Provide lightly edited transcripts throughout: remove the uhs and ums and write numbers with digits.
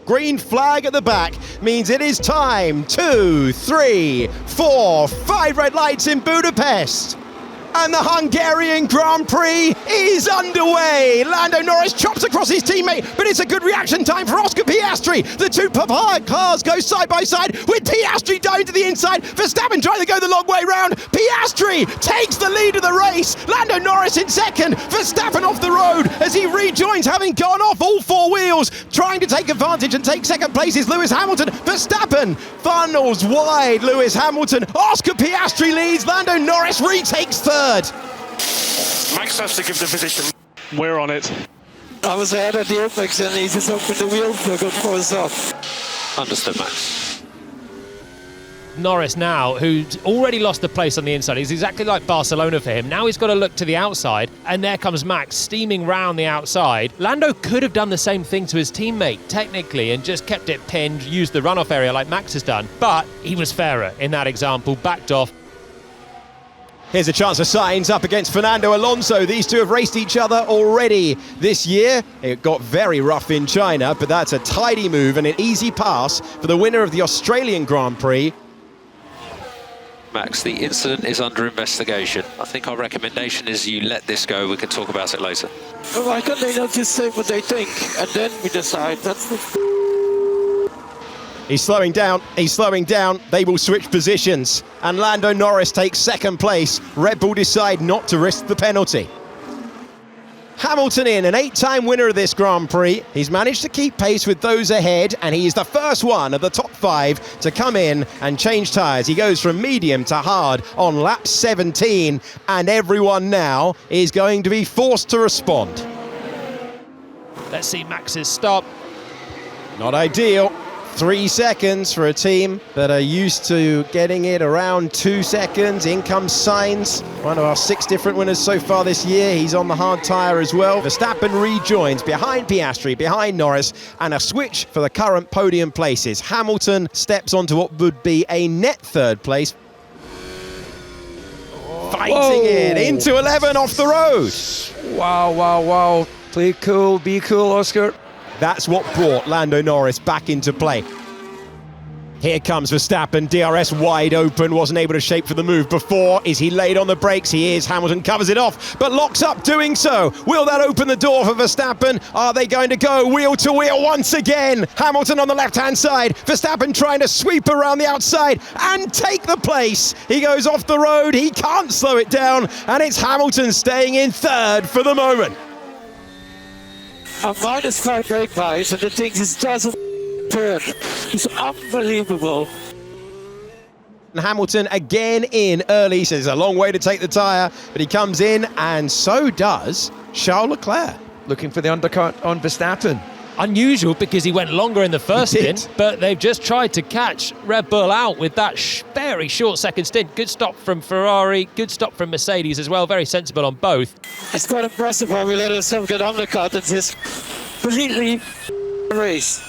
Green flag at the back means it is time. 2, 3, 4, 5 red lights in Budapest. And the Hungarian Grand Prix is underway. Lando Norris chops across his teammate, but it's a good reaction time for Oscar Piastri. The two cars go side by side with Piastri down to the inside. Verstappen trying to go the long way round. Piastri takes the lead of the race. Lando Norris in second. Verstappen off the road as he rejoins, having gone off all four wheels. Trying to take advantage and take second place is Lewis Hamilton. Verstappen funnels wide Lewis Hamilton. Oscar Piastri leads. Lando Norris retakes third. Max has to give the position. We're on it. I was ahead at the apex and he just opened the wheel for a good force off. Understood, Max. Norris now, who's already lost the place on the inside, is exactly like Barcelona for him. Now he's got to look to the outside, and there comes Max steaming round the outside. Lando could have done the same thing to his teammate, technically, and just kept it pinned, used the runoff area like Max has done, but he was fairer in that example, backed off. Here's a chance for Sainz up against Fernando Alonso. These two have raced each other already this year. It got very rough in China, but that's a tidy move and an easy pass for the winner of the Australian Grand Prix. Max, the incident is under investigation. I think our recommendation is you let this go. We can talk about it later. Well, why can't they not just say what they think and then we decide? That's the... He's slowing down, they will switch positions. And Lando Norris takes second place. Red Bull decide not to risk the penalty. Hamilton in, an 8-time winner of this Grand Prix. He's managed to keep pace with those ahead, and he is the first one of the top 5 to come in and change tyres. He goes from medium to hard on lap 17, and everyone now is going to be forced to respond. Let's see Max's stop. Not ideal. 3 seconds for a team that are used to getting it around 2 seconds. In comes Sainz, one of our 6 different winners so far this year. He's on the hard tyre as well. Verstappen rejoins behind Piastri, behind Norris, and a switch for the current podium places. Hamilton steps onto what would be a net third place. Fighting it into 11 off the road. Wow. Play cool, be cool, Oscar. That's what brought Lando Norris back into play. Here comes Verstappen, DRS wide open, wasn't able to shape for the move before. Is he late on the brakes? He is. Hamilton covers it off, but locks up doing so. Will that open the door for Verstappen? Are they going to go wheel to wheel once again? Hamilton on the left-hand side. Verstappen trying to sweep around the outside and take the place. He goes off the road. He can't slow it down, and it's Hamilton staying in third for the moment. A -5 brake pace and the thing just doesn't turn. It's unbelievable. Hamilton again in early, so there's a long way to take the tyre, but he comes in, and so does Charles Leclerc. Looking for the undercut on Verstappen. Unusual because he went longer in the first stint, but they've just tried to catch Red Bull out with that very short second stint. Good stop from Ferrari, good stop from Mercedes as well, very sensible on both. It's quite impressive how we let ourselves get undercut and just completely race.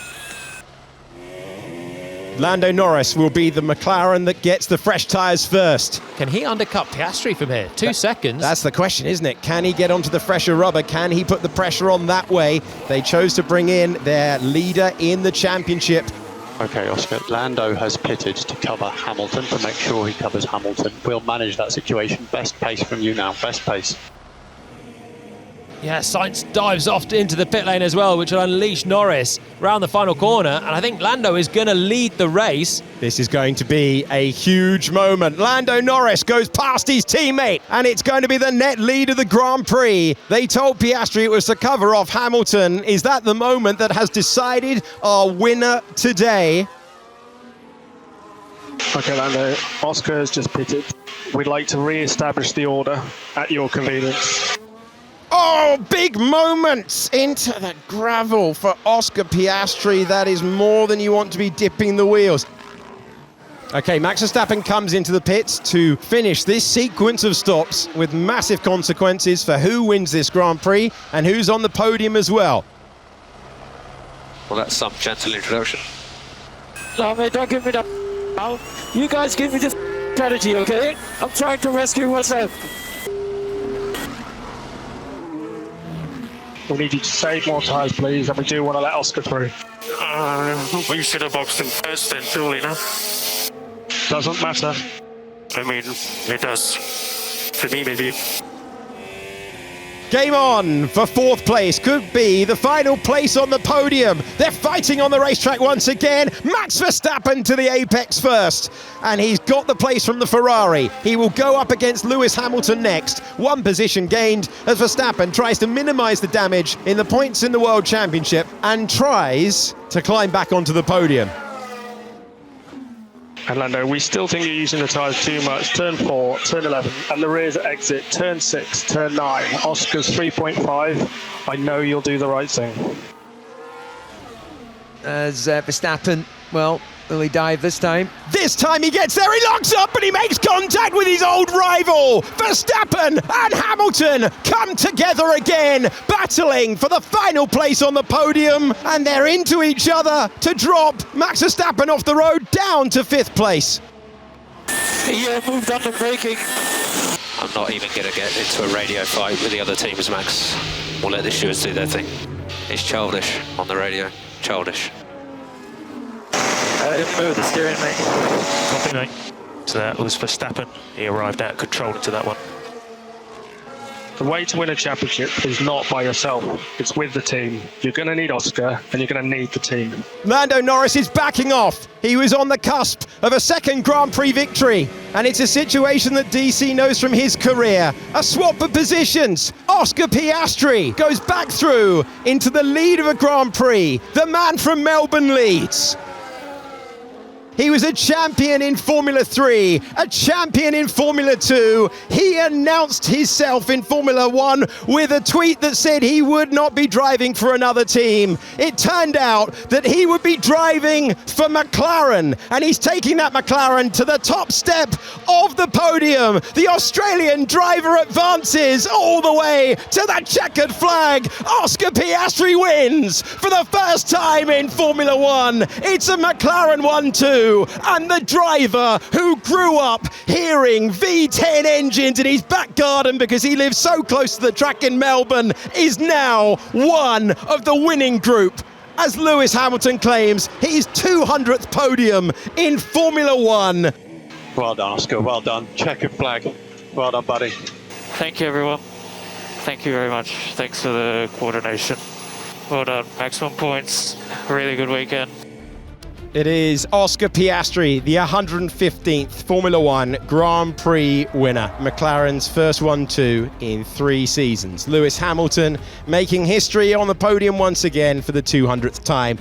Lando Norris will be the McLaren that gets the fresh tyres first. Can he undercut Piastri from here? 2 seconds. That's the question, isn't it? Can he get onto the fresher rubber? Can he put the pressure on that way? They chose to bring in their leader in the championship. Okay, Oscar, Lando has pitted to cover Hamilton, to make sure he covers Hamilton. We'll manage that situation. Best pace from you now, best pace. Yeah, Sainz dives off into the pit lane as well, which will unleash Norris round the final corner, and I think Lando is going to lead the race. This is going to be a huge moment. Lando Norris goes past his teammate, and it's going to be the net lead of the Grand Prix. They told Piastri it was to cover off Hamilton. Is that the moment that has decided our winner today? Okay, Lando, Oscar has just pitted. We'd like to re-establish the order at your convenience. Oh, big moments into the gravel for Oscar Piastri. That is more than you want to be dipping the wheels. Okay, Max Verstappen comes into the pits to finish this sequence of stops with massive consequences for who wins this Grand Prix and who's on the podium as well. Well, that's some gentle introduction. No, mate, don't give me that now. You guys give me this strategy, okay? I'm trying to rescue myself. We need you to save more tyres, please, and we do want to let Oscar through. We should have boxed him first then, surely, no? Doesn't matter. I mean, it does. For me, maybe. Game on for fourth place. Could be the final place on the podium. They're fighting on the racetrack once again. Max Verstappen to the apex first. And he's got the place from the Ferrari. He will go up against Lewis Hamilton next. One position gained as Verstappen tries to minimise the damage in the points in the World Championship and tries to climb back onto the podium. And Lando, we still think you're using the tyres too much. Turn 4, turn 11, and the rear's exit. Turn 6, turn 9. Oscar's 3.5. I know you'll do the right thing. As Verstappen, well, will he dive this time? This time he gets there, he locks up and he makes contact with his old rival. Verstappen and Hamilton come together again, battling for the final place on the podium, and they're into each other to drop Max Verstappen off the road down to 5th place. Yeah, moved on to braking. I'm not even going to get into a radio fight with the other teams, Max. We'll let the stewards do their thing. It's childish on the radio. Childish. I didn't move the steering, mate. Copy, mate. So that was Verstappen. He arrived out of control into that one. The way to win a championship is not by yourself. It's with the team. You're going to need Oscar, and you're going to need the team. Lando Norris is backing off. He was on the cusp of a second Grand Prix victory, and it's a situation that DC knows from his career. A swap of positions. Oscar Piastri goes back through into the lead of a Grand Prix. The man from Melbourne leads. He was a champion in Formula 3, a champion in Formula 2. He announced himself in Formula 1 with a tweet that said he would not be driving for another team. It turned out that he would be driving for McLaren, and he's taking that McLaren to the top step of the podium. The Australian driver advances all the way to the checkered flag. Oscar Piastri wins for the first time in Formula 1. It's a McLaren 1-2. And the driver who grew up hearing V10 engines in his back garden because he lives so close to the track in Melbourne is now one of the winning group, as Lewis Hamilton claims his 200th podium in Formula 1. Well done, Oscar. Well done. Checkered flag. Well done, buddy. Thank you, everyone. Thank you very much. Thanks for the coordination. Well done. Maximum points. Really good weekend. It is Oscar Piastri, the 115th Formula 1 Grand Prix winner. McLaren's first 1-2 in 3 seasons. Lewis Hamilton making history on the podium once again for the 200th time.